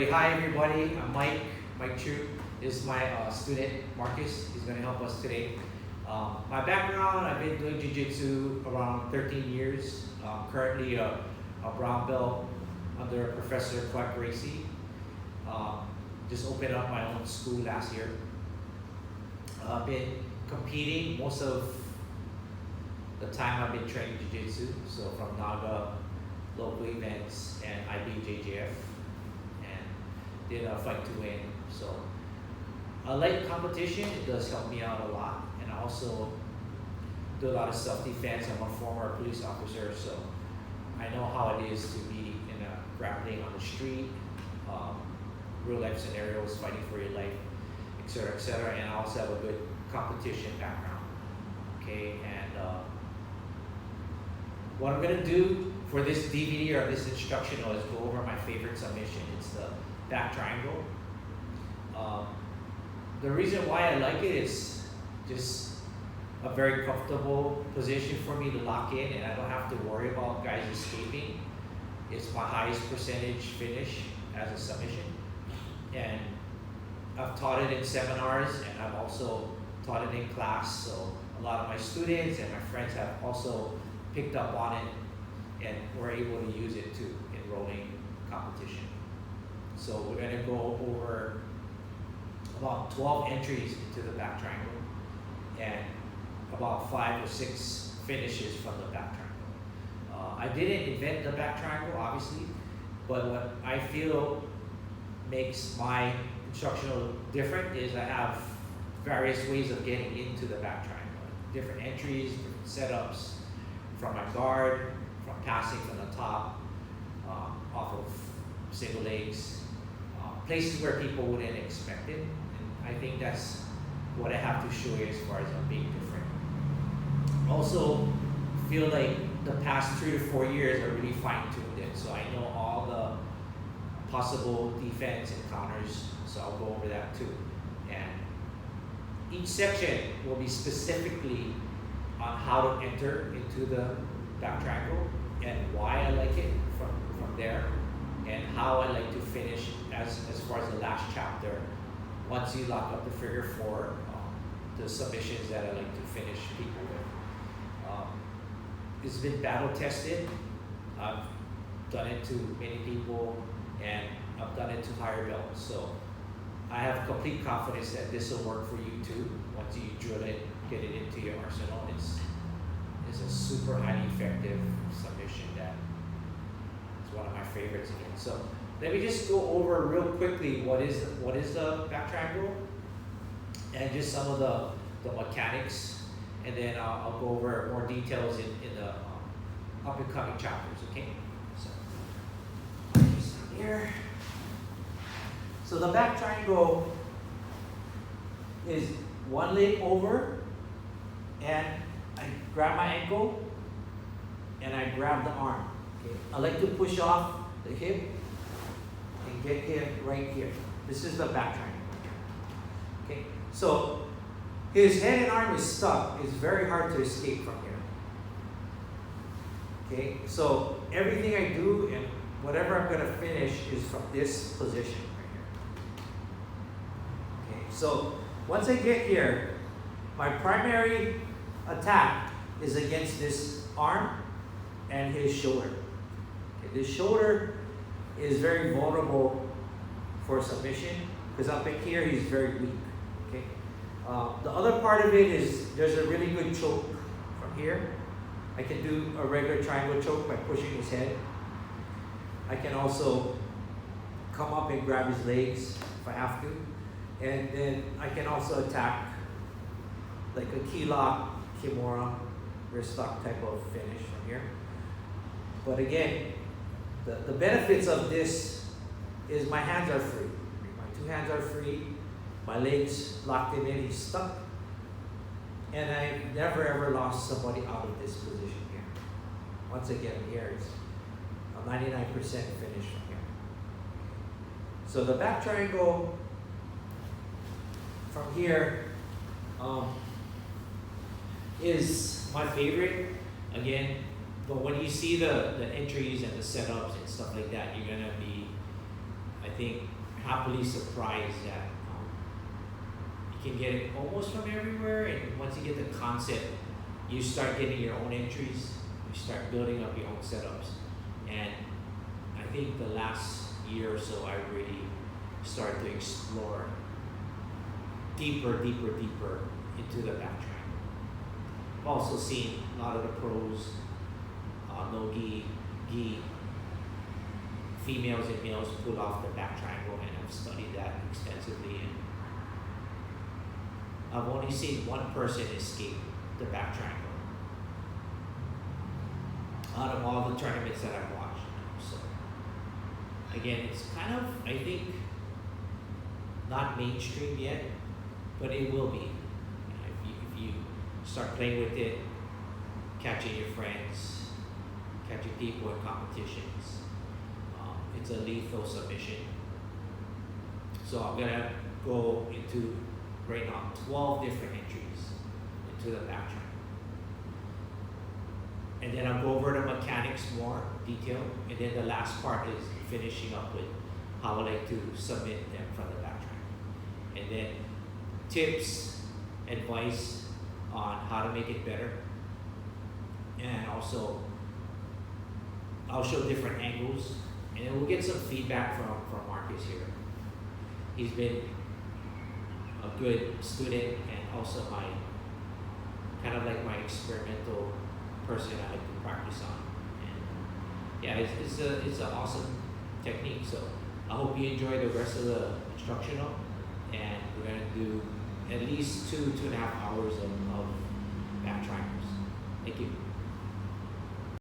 Hi everybody, I'm Mike. Mike Chu is my student, Marcus. He's going to help us today. My background, I've been doing Jiu-Jitsu around 13 years. Currently a brown belt under Professor Clark Gracie. Just opened up my own school last year. I've been competing most of the time. I've been training Jiu-Jitsu, so from Naga, local events, and IBJJF. Did a fight to win. So I like competition. It does help me out a lot. And I also do a lot of self-defense. I'm a former police officer, so I know how it is to be in a grappling on the street, real life scenarios, fighting for your life, etc., etc. And I also have a good competition background. Okay, and what I'm gonna do for this DVD or this instructional is go over my favorite submission. It's the back triangle. The reason why I like it is just a very comfortable position for me to lock in, and I don't have to worry about guys escaping. It's my highest percentage finish as a submission, and I've taught it in seminars, and I've also taught it in class, so a lot of my students and my friends have also picked up on it and were able to use it too in rolling competition. So we're going to go over about 12 entries into the back triangle and about 5 or 6 finishes from the back triangle. I didn't invent the back triangle, obviously, but what I feel makes my instructional different is I have various ways of getting into the back triangle. Different entries, different setups, from my guard, from passing from the top, off of single legs, places where people wouldn't expect it. And I think that's what I have to show you as far as I'm being different. Also, feel like the past 3 to 4 years are really fine-tuned it. So I know all the possible defense and counters, so I'll go over that too. And each section will be specifically on how to enter into the back triangle and why I like it from there, and how I like to finish as far as the last chapter. Once you lock up the figure 4, the submissions that I like to finish people with. It's been battle tested. I've done it to many people, and I've done it to higher belts. So I have complete confidence that this will work for you too. Once you drill it, get it into your arsenal, it's a super highly effective submission that is one of my favorites again. So let me just go over real quickly what is the back triangle and just some of the mechanics, and then I'll go over more details in the up and coming chapters. Okay, so just here. So the back triangle is one leg over, and I grab my ankle and I grab the arm. Okay. I like to push off the hip and get him right here. This is the back triangle. Okay. So his head and arm is stuck. It's very hard to escape from here. Okay. So everything I do and whatever I'm going to finish is from this position right here. Okay. So once I get here, my primary attack is against this arm and his shoulder. Okay, this shoulder is very vulnerable for submission because up in here he's very weak. Okay, the other part of it is there's a really good choke from here. I can do a regular triangle choke by pushing his head. I can also come up and grab his legs if I have to, and then I can also attack like a key lock, kimura, wrist lock type of finish from here. But again, the benefits of this is my hands are free. My 2 hands are free, my legs locked in, he's stuck, and I never ever lost somebody out of this position here. Once again, here it's a 99% finish from here. So the back triangle from here is my favorite. Again, but when you see the entries and the setups and stuff like that, you're gonna be, I I think happily surprised that you can get it almost from everywhere, and once you get the concept, you start getting your own entries, you start building up your own setups. And I think the last year or so I really started to explore deeper into the back triangle. I've also seen a lot of the pros, no gi, females and males pull off the back triangle, and I've studied that extensively. And I've only seen one person escape the back triangle out of all the tournaments that I've watched. So again, it's kind of, I think, not mainstream yet, but it will be. If you start playing with it, catching your friends, catching people in competitions, it's a lethal submission. So I'm gonna go into right now 12 different entries into the back triangle. And then I'll go over the mechanics more detail, and then the last part is finishing up with how I like to submit them from the back triangle. And then tips, advice on how to make it better. And also, I'll show different angles, and then we'll get some feedback from Marcus here. He's been a good student and also my, kind of like my experimental person I like to practice on. And yeah, it's an awesome technique. So I hope you enjoy the rest of the instructional, and we're gonna do at least 2.5 hours of back triangles. Thank you.